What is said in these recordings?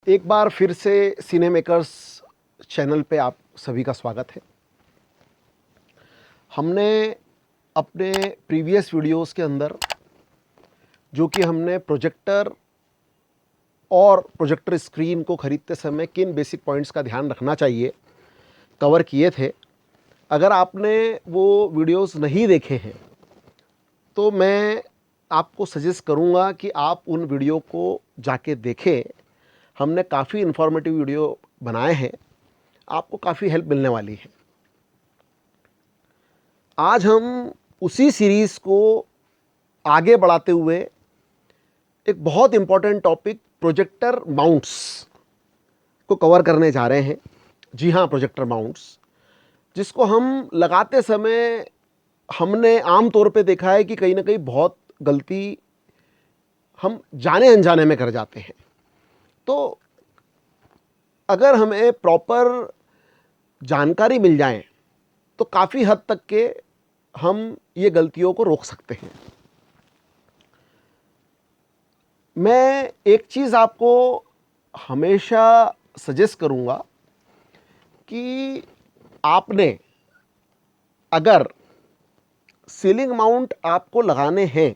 एक बार फिर से सिनेमेकर्स चैनल पे आप सभी का स्वागत है। हमने अपने प्रीवियस वीडियोस के अंदर जो कि हमने प्रोजेक्टर और प्रोजेक्टर स्क्रीन को ख़रीदते समय किन बेसिक पॉइंट्स का ध्यान रखना चाहिए कवर किए थे। अगर आपने वो वीडियोस नहीं देखे हैं तो मैं आपको सजेस्ट करूँगा कि आप उन वीडियो को जाके देखें। हमने काफ़ी इन्फॉर्मेटिव वीडियो बनाए हैं, आपको काफ़ी हेल्प मिलने वाली है। आज हम उसी सीरीज़ को आगे बढ़ाते हुए एक बहुत इम्पॉर्टेंट टॉपिक प्रोजेक्टर माउंट्स को कवर करने जा रहे हैं। जी हाँ, प्रोजेक्टर माउंट्स, जिसको हम लगाते समय हमने आम तौर पे देखा है कि कहीं ना कहीं बहुत गलती हम जाने अनजाने में कर जाते हैं। तो अगर हमें प्रॉपर जानकारी मिल जाए तो काफ़ी हद तक के हम ये गलतियों को रोक सकते हैं। मैं एक चीज़ आपको हमेशा सजेस्ट करूँगा कि आपने अगर सीलिंग माउंट आपको लगाने हैं,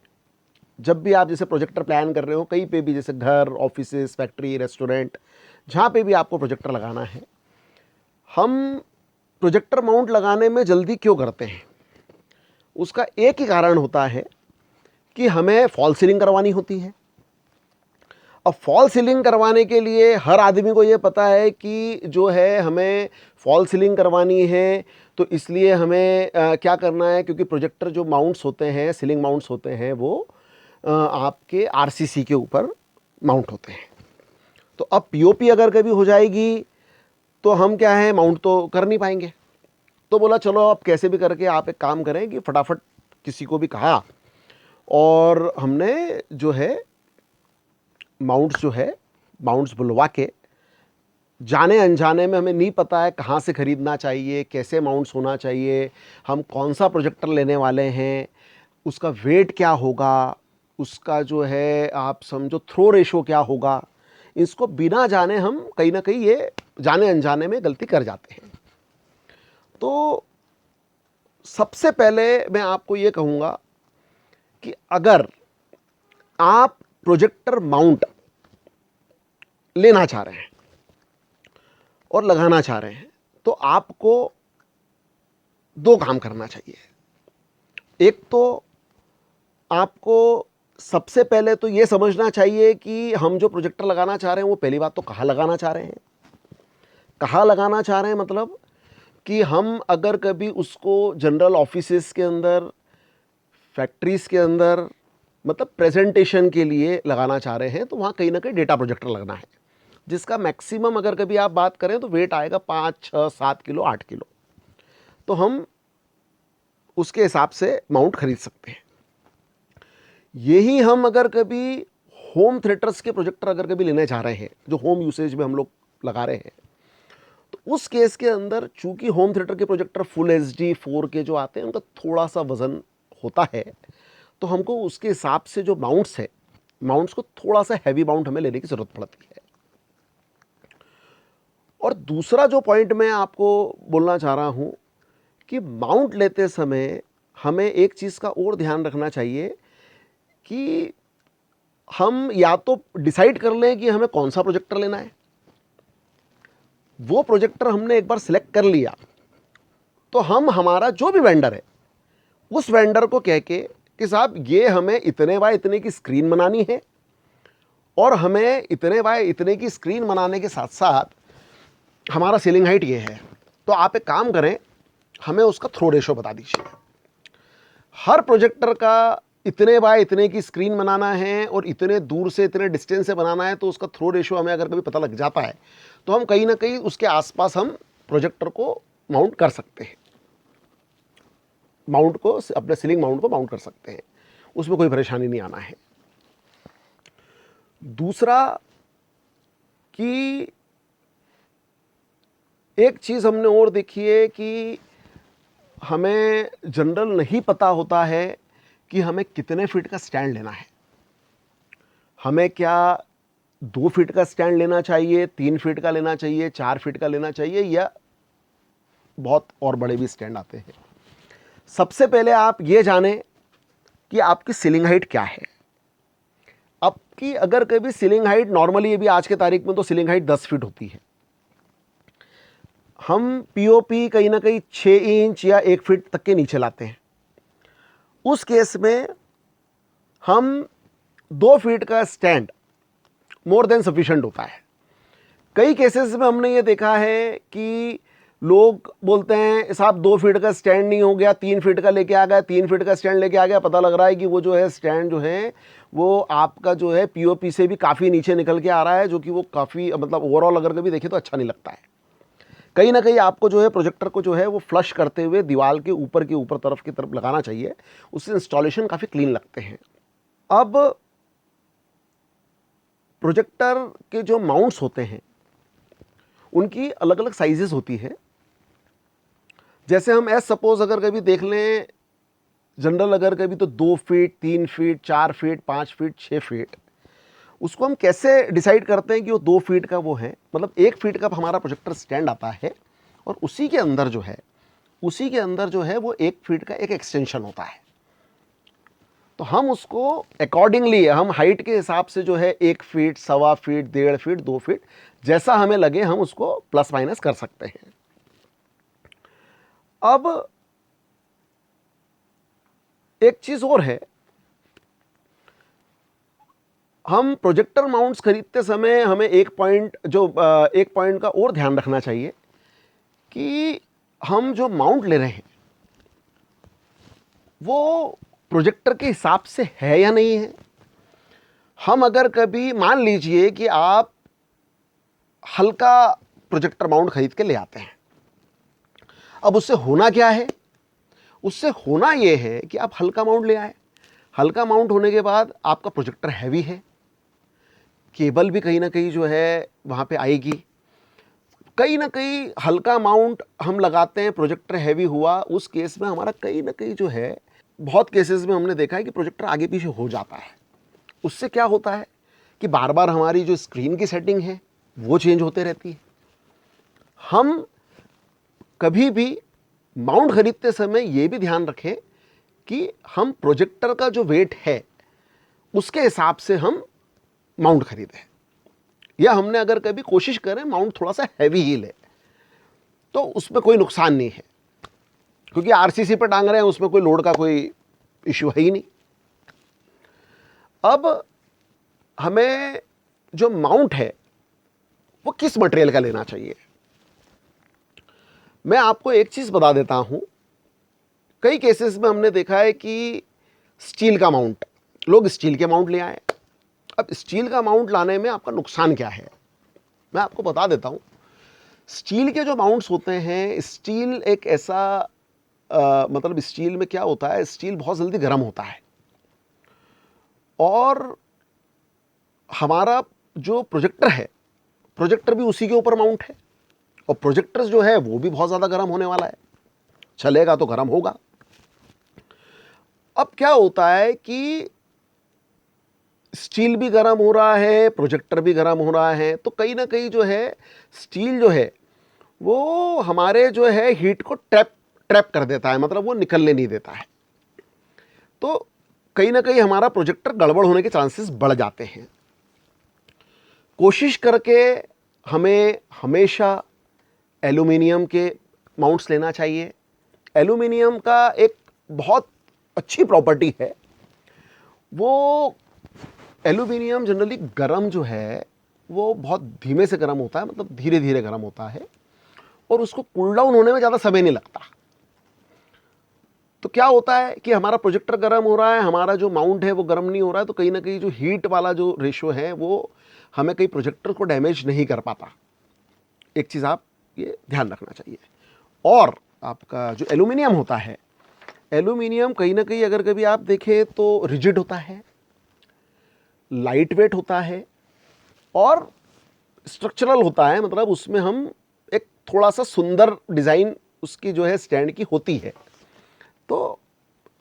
जब भी आप जैसे प्रोजेक्टर प्लान कर रहे हो कहीं पे भी, जैसे घर, ऑफिसेस, फैक्ट्री, रेस्टोरेंट, जहाँ पे भी आपको प्रोजेक्टर लगाना है, हम प्रोजेक्टर माउंट लगाने में जल्दी क्यों करते हैं? उसका एक ही कारण होता है कि हमें फॉल सीलिंग करवानी होती है। अब फॉल सीलिंग करवाने के लिए हर आदमी को ये पता है कि जो है हमें फॉल सीलिंग करवानी है, तो इसलिए हमें क्या करना है, क्योंकि प्रोजेक्टर जो माउंट्स होते हैं, सीलिंग माउंट्स होते हैं, वो आपके आरसीसी के ऊपर माउंट होते हैं। तो अब पीओपी अगर कभी हो जाएगी तो हम क्या है, माउंट तो कर नहीं पाएंगे। तो बोला चलो अब कैसे भी करके आप एक काम करें कि फटाफट किसी को भी कहा और हमने जो है माउंट्स बुलवा के, जाने अनजाने में हमें नहीं पता है कहाँ से ख़रीदना चाहिए, कैसे माउंट्स होना चाहिए, हम कौन सा प्रोजेक्टर लेने वाले हैं, उसका वेट क्या होगा, उसका जो है आप समझो थ्रो रेशो क्या होगा, इसको बिना जाने हम कहीं ना कहीं ये जाने अनजाने में गलती कर जाते हैं। तो सबसे पहले मैं आपको ये कहूँगा कि अगर आप प्रोजेक्टर माउंट लेना चाह रहे हैं और लगाना चाह रहे हैं तो आपको दो काम करना चाहिए। एक तो आपको सबसे पहले तो ये समझना चाहिए कि हम जो प्रोजेक्टर लगाना चाह रहे हैं वो पहली बात तो कहाँ लगाना चाह रहे हैं। कहाँ लगाना चाह रहे हैं मतलब कि हम अगर कभी उसको जनरल ऑफिसेस के अंदर, फैक्ट्रीज के अंदर, मतलब प्रेजेंटेशन के लिए लगाना चाह रहे हैं तो वहाँ कहीं ना कहीं डेटा प्रोजेक्टर लगना है, जिसका मैक्सिमम अगर कभी आप बात करें तो वेट आएगा 5, 6, 7 किलो, 8 किलो। तो हम उसके हिसाब से माउंट खरीद सकते हैं। यही हम अगर कभी होम थिएटर्स के प्रोजेक्टर अगर कभी लेने जा रहे हैं, जो होम यूसेज में हम लोग लगा रहे हैं, तो उस केस के अंदर चूंकि होम थिएटर के प्रोजेक्टर फुल एचडी 4K जो आते हैं उनका थोड़ा सा वजन होता है, तो हमको उसके हिसाब से जो माउंट्स है, माउंट्स को थोड़ा सा हैवी माउंट हमें लेने की जरूरत पड़ती है। और दूसरा जो पॉइंट मैं आपको बोलना चाह रहा हूं कि माउंट लेते समय हमें एक चीज़ का और ध्यान रखना चाहिए कि हम या तो डिसाइड कर लें कि हमें कौन सा प्रोजेक्टर लेना है। वो प्रोजेक्टर हमने एक बार सिलेक्ट कर लिया तो हम हमारा जो भी वेंडर है उस वेंडर को कह के कि साहब ये हमें इतने बाय इतने की स्क्रीन बनानी है और हमें इतने बाय इतने की स्क्रीन बनाने के साथ साथ हमारा सीलिंग हाइट ये है, तो आप एक काम करें, हमें उसका थ्रो रेशो बता दीजिए। हर प्रोजेक्टर का इतने बाय इतने की स्क्रीन बनाना है और इतने दूर से इतने डिस्टेंस से बनाना है, तो उसका थ्रो रेशो हमें अगर कभी पता लग जाता है तो हम कहीं ना कहीं उसके आसपास हम प्रोजेक्टर को माउंट कर सकते हैं, माउंट को अपने सीलिंग माउंट को माउंट कर सकते हैं, उसमें कोई परेशानी नहीं आना है। दूसरा कि एक चीज़ हमने और देखी है कि हमें जनरल नहीं पता होता है कि हमें कितने फीट का स्टैंड लेना है। हमें क्या 2 फीट का स्टैंड लेना चाहिए, 3 फीट का लेना चाहिए, 4 फीट का लेना चाहिए, या बहुत और बड़े भी स्टैंड आते हैं। सबसे पहले आप ये जानें कि आपकी सीलिंग हाइट क्या है। आपकी अगर कभी सीलिंग हाइट नॉर्मली, ये भी आज के तारीख में तो सीलिंग हाइट 10 फीट होती है, हम पीओपी कहीं ना कहीं 6 इंच या 1 फीट तक के नीचे लाते हैं। उस केस में हम 2 फीट का स्टैंड मोर देन सफिशिएंट होता है। कई केसेस में हमने ये देखा है कि लोग बोलते हैं साहब 2 फीट का स्टैंड नहीं हो गया, 3 फीट का लेके आ गया, 3 फीट का स्टैंड लेके आ गया, पता लग रहा है कि वो जो है स्टैंड जो है वो आपका जो है पीओपी से भी काफ़ी नीचे निकल के आ रहा है, जो कि वो काफ़ी मतलब ओवरऑल अगर कभी देखें तो अच्छा नहीं लगता है। कहीं ना कहीं आपको जो है प्रोजेक्टर को जो है वो फ्लश करते हुए दीवार के ऊपर तरफ की तरफ लगाना चाहिए, उससे इंस्टॉलेशन काफ़ी क्लीन लगते हैं। अब प्रोजेक्टर के जो माउंट्स होते हैं उनकी अलग अलग साइजेस होती है। जैसे हम एज सपोज अगर कभी देख लें जनरल, अगर कभी तो 2 feet, 3 feet, 4 feet, 5 feet, 6 feet, उसको हम कैसे डिसाइड करते हैं कि वो 2 फीट का वो है, मतलब 1 फीट का हमारा प्रोजेक्टर स्टैंड आता है और उसी के अंदर जो है वो 1 फीट का एक एक्सटेंशन होता है। तो हम उसको अकॉर्डिंगली हम हाइट के हिसाब से जो है 1 फीट, 1.25 फीट, 1.5 फीट, 2 फीट, जैसा हमें लगे हम उसको प्लस माइनस कर सकते हैं। अब एक चीज और है, हम प्रोजेक्टर माउंट्स खरीदते समय हमें एक पॉइंट का और ध्यान रखना चाहिए कि हम जो माउंट ले रहे हैं वो प्रोजेक्टर के हिसाब से है या नहीं है। हम अगर कभी मान लीजिए कि आप हल्का प्रोजेक्टर माउंट खरीद के ले आते हैं, अब उससे होना क्या है, उससे होना यह है कि आप हल्का माउंट ले आए, हल्का माउंट होने के बाद आपका प्रोजेक्टर हैवी है, केबल भी कहीं ना कहीं जो है वहाँ पे आएगी। कहीं ना कहीं हल्का माउंट हम लगाते हैं, प्रोजेक्टर हैवी हुआ, उस केस में हमारा कहीं ना कहीं जो है, बहुत केसेस में हमने देखा है कि प्रोजेक्टर आगे पीछे हो जाता है। उससे क्या होता है कि बार बार हमारी जो स्क्रीन की सेटिंग है वो चेंज होते रहती है। हम कभी भी माउंट खरीदते समय ये भी ध्यान रखें कि हम प्रोजेक्टर का जो वेट है उसके हिसाब से हम माउंट खरीदें, या हमने अगर कभी कोशिश करें माउंट थोड़ा सा हैवी ही ले, तो उसमें कोई नुकसान नहीं है, क्योंकि आरसीसी पर टांग रहे हैं, उसमें कोई लोड का कोई इश्यू है ही नहीं। अब हमें जो माउंट है वो किस मटेरियल का लेना चाहिए, मैं आपको एक चीज बता देता हूं। कई केसेस में हमने देखा है कि स्टील का माउंट, लोग स्टील के माउंट ले आए। अब स्टील का माउंट लाने में आपका नुकसान क्या है, मैं आपको बता देता हूं। स्टील के जो माउंट्स होते हैं, स्टील एक ऐसा मतलब स्टील में क्या होता है, स्टील बहुत जल्दी गर्म होता है, और हमारा जो प्रोजेक्टर है, प्रोजेक्टर भी उसी के ऊपर माउंट है, और प्रोजेक्टर जो है वो भी बहुत ज़्यादा गर्म होने वाला है, चलेगा तो गर्म होगा। अब क्या होता है कि स्टील भी गर्म हो रहा है, प्रोजेक्टर भी गर्म हो रहा है, तो कहीं ना कहीं जो है स्टील जो है वो हमारे जो है हीट को ट्रैप कर देता है, मतलब वो निकलने नहीं देता है। तो कहीं ना कहीं हमारा प्रोजेक्टर गड़बड़ होने के चांसेस बढ़ जाते हैं। कोशिश करके हमें हमेशा एल्यूमिनियम के माउंट्स लेना चाहिए। एल्यूमिनियम का एक बहुत अच्छी प्रॉपर्टी है, वो एल्यूमिनियम जनरली गर्म जो है वो बहुत धीमे से गर्म होता है, मतलब धीरे धीरे गर्म होता है, और उसको कूल डाउन होने में ज़्यादा समय नहीं लगता। तो क्या होता है कि हमारा प्रोजेक्टर गर्म हो रहा है, हमारा जो माउंट है वो गर्म नहीं हो रहा है, तो कहीं ना कहीं जो हीट वाला जो रेशो है वो हमें कहीं प्रोजेक्टर को डैमेज नहीं कर पाता। एक चीज़ आप ये ध्यान रखना चाहिए। और आपका जो एल्यूमिनियम होता है, एल्यूमिनियम कहीं ना कहीं अगर कभी आप देखें तो रिजिड होता है, लाइट वेट होता है, और स्ट्रक्चरल होता है, मतलब उसमें हम एक थोड़ा सा सुंदर डिज़ाइन उसकी जो है स्टैंड की होती है। तो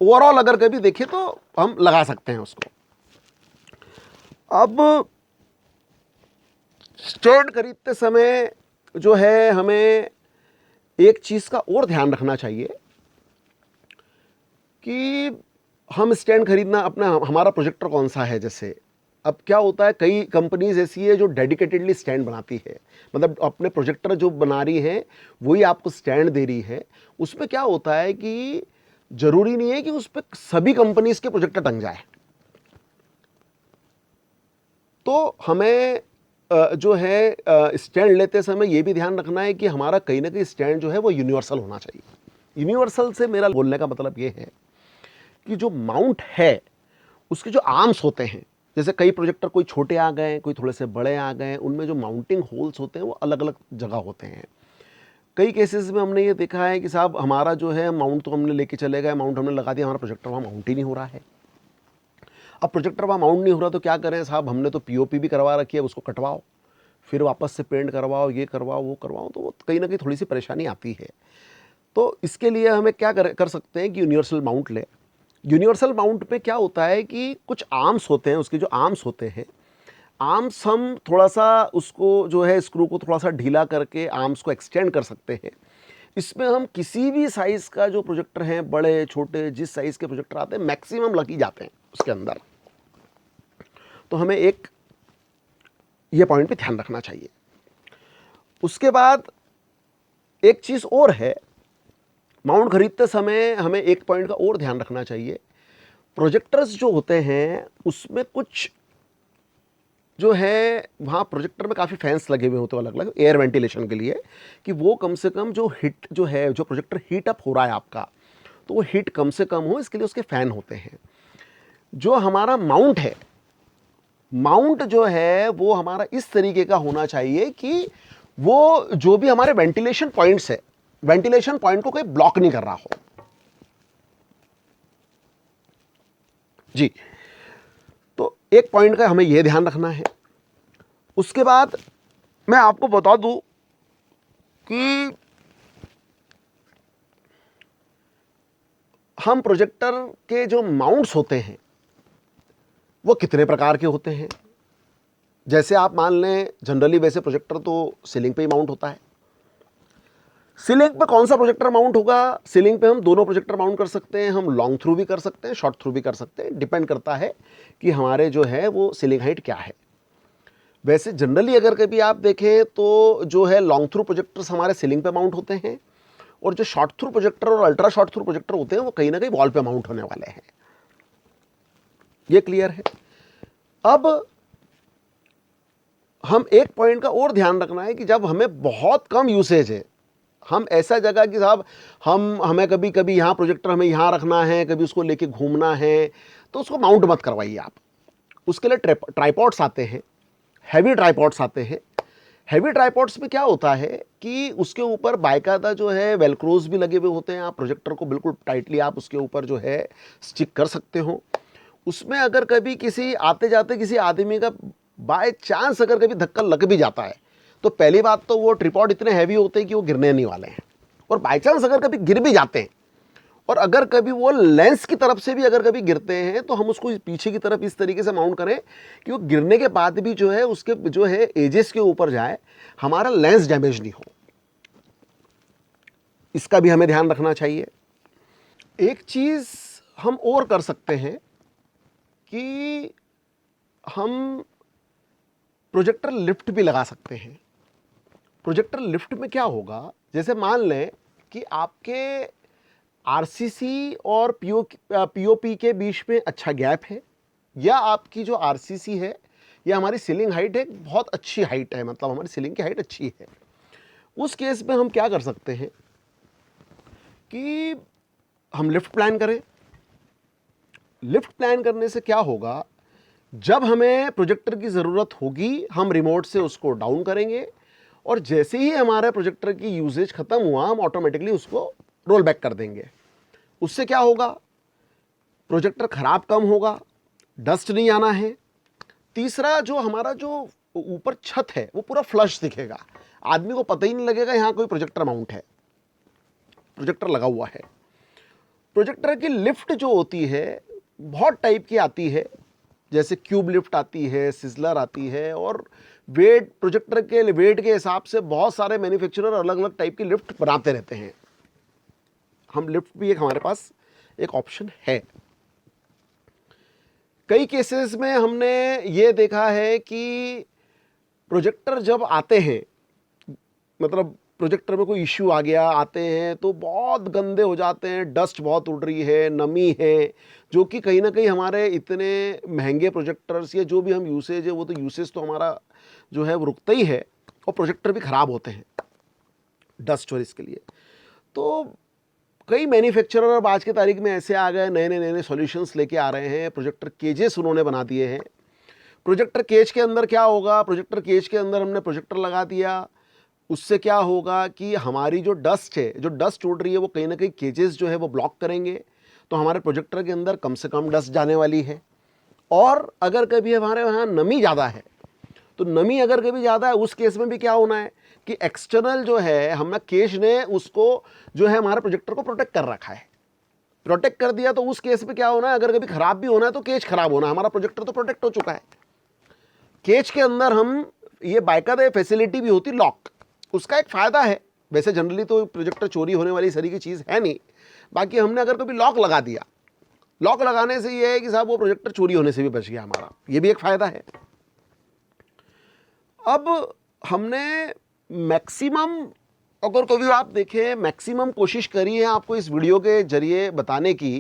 ओवरऑल अगर कभी देखें तो हम लगा सकते हैं उसको। अब स्टैंड खरीदते समय जो है हमें एक चीज़ का और ध्यान रखना चाहिए कि हम स्टैंड खरीदना अपना हमारा प्रोजेक्टर कौन सा है। जैसे अब क्या होता है, कई कंपनीज ऐसी है जो डेडिकेटेडली स्टैंड बनाती है, मतलब अपने प्रोजेक्टर जो बना रही है वही आपको स्टैंड दे रही है। उसमें क्या होता है कि ज़रूरी नहीं है कि उस पर सभी कंपनीज के प्रोजेक्टर टंग जाए। तो हमें जो है स्टैंड लेते समय ये भी ध्यान रखना है कि हमारा कहीं ना कहीं स्टैंड जो है वो यूनिवर्सल होना चाहिए। यूनिवर्सल से मेरा बोलने का मतलब ये है कि जो माउंट है उसके जो आर्म्स होते हैं, जैसे कई प्रोजेक्टर कोई छोटे आ गए, कोई थोड़े से बड़े आ गए, उनमें जो माउंटिंग होल्स होते हैं वो अलग अलग जगह होते हैं। कई केसेस में हमने ये देखा है कि साहब हमारा जो है माउंट तो हमने लेके चले गए, माउंट हमने लगा दिया, हमारा प्रोजेक्टर वहाँ माउंट ही नहीं हो रहा है। अब प्रोजेक्टर वहाँ माउंट नहीं हो रहा तो क्या करें साहब, हमने तो पीओपी भी करवा रखी है, उसको कटवाओ, फिर वापस से पेंट करवाओ, ये करवाओ वो करवाओ, तो वो कहीं ना कहीं थोड़ी सी परेशानी आती है। तो इसके लिए हमें क्या कर सकते हैं कि यूनिवर्सल माउंट ले। यूनिवर्सल माउंट पे क्या होता है कि कुछ आर्म्स होते हैं, उसके जो आर्म्स होते हैं, आर्म्स हम थोड़ा सा उसको जो है स्क्रू को थोड़ा सा ढीला करके आर्म्स को एक्सटेंड कर सकते हैं। इसमें हम किसी भी साइज़ का जो प्रोजेक्टर हैं, बड़े छोटे जिस साइज़ के प्रोजेक्टर आते हैं मैक्सिमम लग ही जाते हैं उसके अंदर। तो हमें एक ये पॉइंट पे ध्यान रखना चाहिए। उसके बाद एक चीज़ और है, माउंट खरीदते समय हमें एक पॉइंट का और ध्यान रखना चाहिए। प्रोजेक्टर्स जो होते हैं उसमें कुछ जो है वहाँ प्रोजेक्टर में काफ़ी फैंस लगे हुए होते हैं अलग अलग एयर वेंटिलेशन के लिए, कि वो कम से कम जो हीट जो है, जो प्रोजेक्टर हीट अप हो रहा है आपका, तो वो हीट कम से कम हो, इसके लिए उसके फ़ैन होते हैं। जो हमारा माउंट है, माउंट जो है वो हमारा इस तरीके का होना चाहिए कि वो जो भी हमारे वेंटिलेशन पॉइंट्स है, वेंटिलेशन पॉइंट को कोई ब्लॉक नहीं कर रहा हो जी। तो एक पॉइंट का हमें यह ध्यान रखना है। उसके बाद मैं आपको बता दूं कि हम प्रोजेक्टर के जो माउंट्स होते हैं वो कितने प्रकार के होते हैं। जैसे आप मान लें, जनरली वैसे प्रोजेक्टर तो सीलिंग पे ही माउंट होता है। सीलिंग पे कौन सा प्रोजेक्टर माउंट होगा? सीलिंग पे हम दोनों प्रोजेक्टर माउंट कर सकते हैं, हम लॉन्ग थ्रू भी कर सकते हैं, शॉर्ट थ्रू भी कर सकते हैं, डिपेंड करता है कि हमारे जो है वो सीलिंग हाइट क्या है। वैसे जनरली अगर कभी आप देखें तो जो है लॉन्ग थ्रू प्रोजेक्टर्स हमारे सीलिंग पे माउंट होते हैं, और जो शॉर्ट थ्रू प्रोजेक्टर और अल्ट्रा शॉर्ट थ्रू प्रोजेक्टर होते हैं वो कहीं ना कहीं वॉल पे माउंट होने वाले हैं। ये क्लियर है। अब हम एक पॉइंट का और ध्यान रखना है कि जब हमें बहुत कम यूसेज है, हम ऐसा जगह कि साहब हमें कभी कभी यहाँ प्रोजेक्टर हमें यहाँ रखना है, कभी उसको लेके घूमना है, तो उसको माउंट मत करवाइए आप। उसके लिए ट्राइपॉड्स आते हैं, हैवी ट्राइपॉड्स आते हैं। हैवी ट्राइपॉड्स में क्या होता है कि उसके ऊपर बाकायदा जो है वेलक्रोज भी लगे हुए होते हैं, आप प्रोजेक्टर को बिल्कुल टाइटली आप उसके ऊपर जो है स्टिक कर सकते हो। उसमें अगर कभी किसी आते जाते किसी आदमी का बाय चांस अगर कभी धक्का लग भी जाता है, तो पहली बात तो वो ट्रिपॉड इतने हैवी होते हैं कि वो गिरने नहीं वाले हैं, और बाई चांस अगर कभी गिर भी जाते हैं, और अगर कभी वो लेंस की तरफ से भी अगर कभी गिरते हैं, तो हम उसको पीछे की तरफ इस तरीके से माउंट करें कि वो गिरने के बाद भी जो है उसके जो है एजेस के ऊपर जाए, हमारा लेंस डैमेज नहीं हो। इसका भी हमें ध्यान रखना चाहिए। एक चीज़ हम और कर सकते हैं कि हम प्रोजेक्टर लिफ्ट भी लगा सकते हैं। प्रोजेक्टर लिफ्ट में क्या होगा, जैसे मान लें कि आपके आरसीसी और पीओपी के बीच में अच्छा गैप है, या आपकी जो आरसीसी है या हमारी सीलिंग हाइट है बहुत अच्छी हाइट है, मतलब हमारी सीलिंग की हाइट अच्छी है। उस केस में हम क्या कर सकते हैं कि हम लिफ्ट प्लान करें। लिफ्ट प्लान करने से क्या होगा, जब हमें प्रोजेक्टर की ज़रूरत होगी हम रिमोट से उसको डाउन करेंगे, और जैसे ही हमारे प्रोजेक्टर की यूजेज ख़त्म हुआ हम ऑटोमेटिकली उसको रोल बैक कर देंगे। उससे क्या होगा, प्रोजेक्टर ख़राब कम होगा, डस्ट नहीं आना है। तीसरा, जो हमारा जो ऊपर छत है वो पूरा फ्लश दिखेगा, आदमी को पता ही नहीं लगेगा यहाँ कोई प्रोजेक्टर माउंट है, प्रोजेक्टर लगा हुआ है। प्रोजेक्टर की लिफ्ट जो होती है बहुत टाइप की आती है, जैसे क्यूब लिफ्ट आती है, सिजलर आती है, और वेट, प्रोजेक्टर के वेट के हिसाब से बहुत सारे मैन्युफैक्चरर अलग अलग टाइप की लिफ्ट बनाते रहते हैं। हम लिफ्ट भी एक हमारे पास एक ऑप्शन है। कई केसेस में हमने ये देखा है कि प्रोजेक्टर जब आते हैं, मतलब प्रोजेक्टर में कोई इश्यू आ गया, आते हैं तो बहुत गंदे हो जाते हैं, डस्ट बहुत उड़ रही है, नमी है, जो कि कहीं ना कहीं हमारे इतने महंगे प्रोजेक्टर्स या जो भी हम यूसेज है वो तो यूसेज तो हमारा जो है वो रुकता ही है, और प्रोजेक्टर भी ख़राब होते हैं डस्ट और इसके लिए। तो कई मैन्युफैक्चरर अब आज की तारीख में ऐसे आ गए, नए नए सॉल्यूशंस लेके आ रहे हैं। प्रोजेक्टर केजेस उन्होंने बना दिए हैं। प्रोजेक्टर केज के अंदर क्या होगा, प्रोजेक्टर केज के अंदर हमने प्रोजेक्टर लगा दिया, उससे क्या होगा कि हमारी जो डस्ट है, जो डस्ट उड़ रही है, वो कहीं ना कहीं केजेस जो है वो ब्लॉक करेंगे, तो हमारे प्रोजेक्टर के अंदर कम से कम डस्ट जाने वाली है। और अगर कभी हमारे वहाँ नमी ज़्यादा है, तो नमी अगर कभी ज़्यादा है, उस केस में भी क्या होना है कि एक्सटर्नल जो है हमने केज ने उसको जो है हमारे प्रोजेक्टर को प्रोटेक्ट कर रखा है, प्रोटेक्ट कर दिया, तो उस केस में क्या होना है, अगर कभी खराब भी होना है तो केज खराब होना है, हमारा प्रोजेक्टर तो प्रोटेक्ट हो चुका है। केज के अंदर हम ये बाकायदा फैसिलिटी भी होती लॉक, उसका एक फ़ायदा है। वैसे जनरली तो प्रोजेक्टर चोरी होने वाली सारी की चीज़ है नहीं, बाकी हमने अगर कभी लॉक लगा दिया, लॉक लगाने से ये है कि साहब वो प्रोजेक्टर चोरी होने से भी बच गया हमारा, ये भी एक फ़ायदा है। अब हमने मैक्सिमम, अगर कभी आप देखें, मैक्सिमम कोशिश करी है आपको इस वीडियो के जरिए बताने की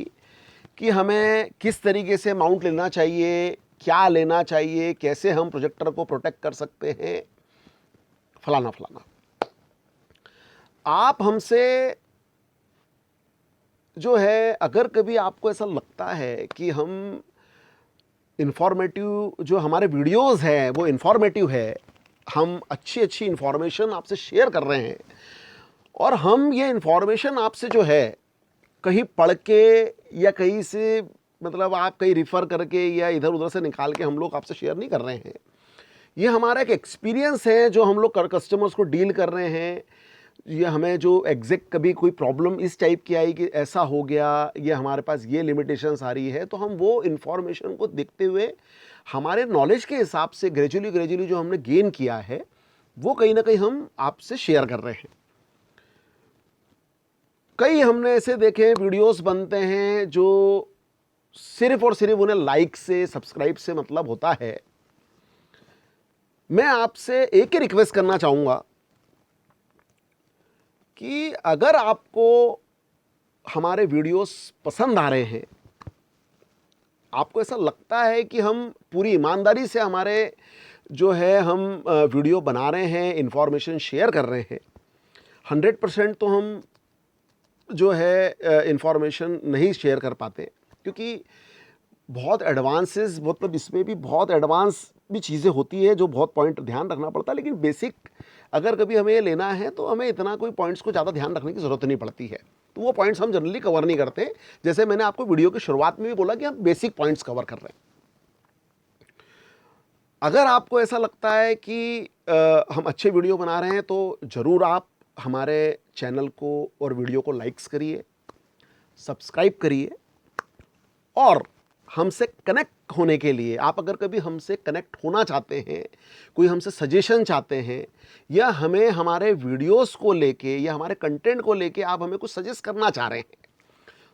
कि हमें किस तरीके से माउंट लेना चाहिए, क्या लेना चाहिए, कैसे हम प्रोजेक्टर को प्रोटेक्ट कर सकते हैं, फलाना फलाना। आप हमसे जो है, अगर कभी आपको ऐसा लगता है कि हम इन्फॉर्मेटिव, जो हमारे वीडियोस हैं वो इन्फॉर्मेटिव है, हम अच्छी अच्छी इन्फॉर्मेशन आपसे शेयर कर रहे हैं, और हम ये इन्फॉर्मेशन आपसे जो है कहीं पढ़ के या कहीं से, मतलब आप कहीं रिफ़र करके या इधर उधर से निकाल के हम लोग आपसे शेयर नहीं कर रहे हैं। ये हमारा एक एक्सपीरियंस है जो हम लोग कस्टमर्स को डील कर रहे हैं। ये हमें जो एग्जैक्ट कभी कोई प्रॉब्लम इस टाइप की आई कि ऐसा हो गया, ये हमारे पास ये लिमिटेशंस आ रही है, तो हम वो इन्फॉर्मेशन को देखते हुए हमारे नॉलेज के हिसाब से ग्रेजुअली जो हमने गेन किया है वो कहीं ना कहीं हम आपसे शेयर कर रहे हैं। कई हमने ऐसे देखे वीडियोस बनते हैं जो सिर्फ और सिर्फ उन्हें लाइक से, सब्सक्राइब से मतलब होता है। मैं आपसे एक ही रिक्वेस्ट करना चाहूँगा कि अगर आपको हमारे वीडियोस पसंद आ रहे हैं, आपको ऐसा लगता है कि हम पूरी ईमानदारी से हमारे जो है हम वीडियो बना रहे हैं, इन्फॉर्मेशन शेयर कर रहे हैं, 100% तो हम जो है इन्फॉर्मेशन नहीं शेयर कर पाते, क्योंकि बहुत एडवांसेस, मतलब इसमें भी बहुत एडवांस भी चीज़ें होती है जो बहुत पॉइंट ध्यान रखना पड़ता है। लेकिन बेसिक अगर कभी हमें ये लेना है तो हमें इतना कोई पॉइंट्स को ज़्यादा ध्यान रखने की ज़रूरत नहीं पड़ती है, तो वो पॉइंट्स हम जनरली कवर नहीं करते। जैसे मैंने आपको वीडियो की शुरुआत में भी बोला कि हम बेसिक पॉइंट्स कवर कर रहे हैं। अगर आपको ऐसा लगता है कि हम अच्छे वीडियो बना रहे हैं तो ज़रूर आप हमारे चैनल को और वीडियो को लाइक्स करिए, सब्सक्राइब करिए, और हमसे कनेक्ट होने के लिए, आप अगर कभी हमसे कनेक्ट होना चाहते हैं, कोई हमसे सजेशन चाहते हैं, या हमें हमारे वीडियोस को लेके या हमारे कंटेंट को लेके आप हमें कुछ सजेस्ट करना चाह रहे हैं,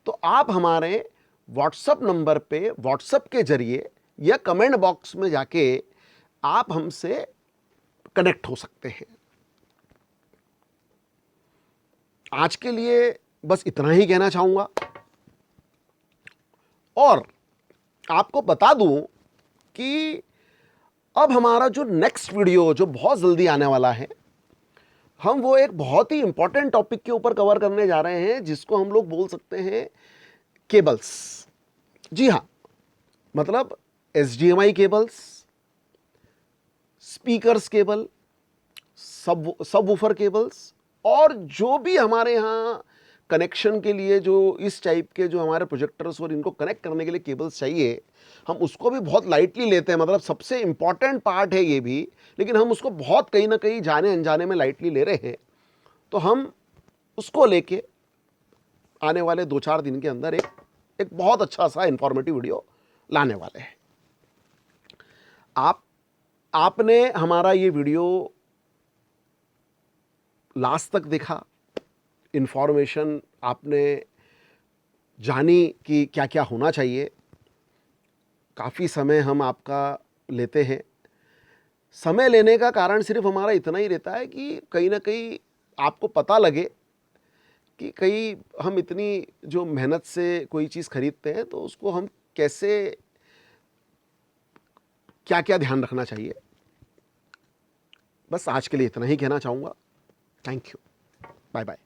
तो आप हमारे व्हाट्सएप नंबर पे व्हाट्सएप के जरिए या कमेंट बॉक्स में जाके आप हमसे कनेक्ट हो सकते हैं। आज के लिए बस इतना ही कहना चाहूँगा, और आपको बता दूं कि अब हमारा जो नेक्स्ट वीडियो जो बहुत जल्दी आने वाला है, हम वो एक बहुत ही इंपॉर्टेंट टॉपिक के ऊपर कवर करने जा रहे हैं, जिसको हम लोग बोल सकते हैं केबल्स। जी हाँ, मतलब HDMI cables, speakers cable, subwoofer cables, और जो भी हमारे यहाँ कनेक्शन के लिए जो इस टाइप के जो हमारे प्रोजेक्टर्स और इनको कनेक्ट करने के लिए केबल्स चाहिए, हम उसको भी बहुत लाइटली लेते हैं। मतलब सबसे इम्पॉर्टेंट पार्ट है ये भी, लेकिन हम उसको बहुत कहीं ना कहीं जाने अनजाने में लाइटली ले रहे हैं। तो हम उसको लेके आने वाले 2-4 दिन के अंदर एक बहुत अच्छा सा इंफॉर्मेटिव वीडियो लाने वाले हैं। आप आपने हमारा ये वीडियो लास्ट तक देखा, इन्फॉर्मेशन आपने जानी कि क्या क्या होना चाहिए। काफ़ी समय हम आपका लेते हैं। समय लेने का कारण सिर्फ हमारा इतना ही रहता है कि कहीं ना कहीं आपको पता लगे कि कहीं हम इतनी जो मेहनत से कोई चीज़ खरीदते हैं तो उसको हम कैसे, क्या क्या ध्यान रखना चाहिए। बस आज के लिए इतना ही कहना चाहूँगा। Thank you. Bye bye.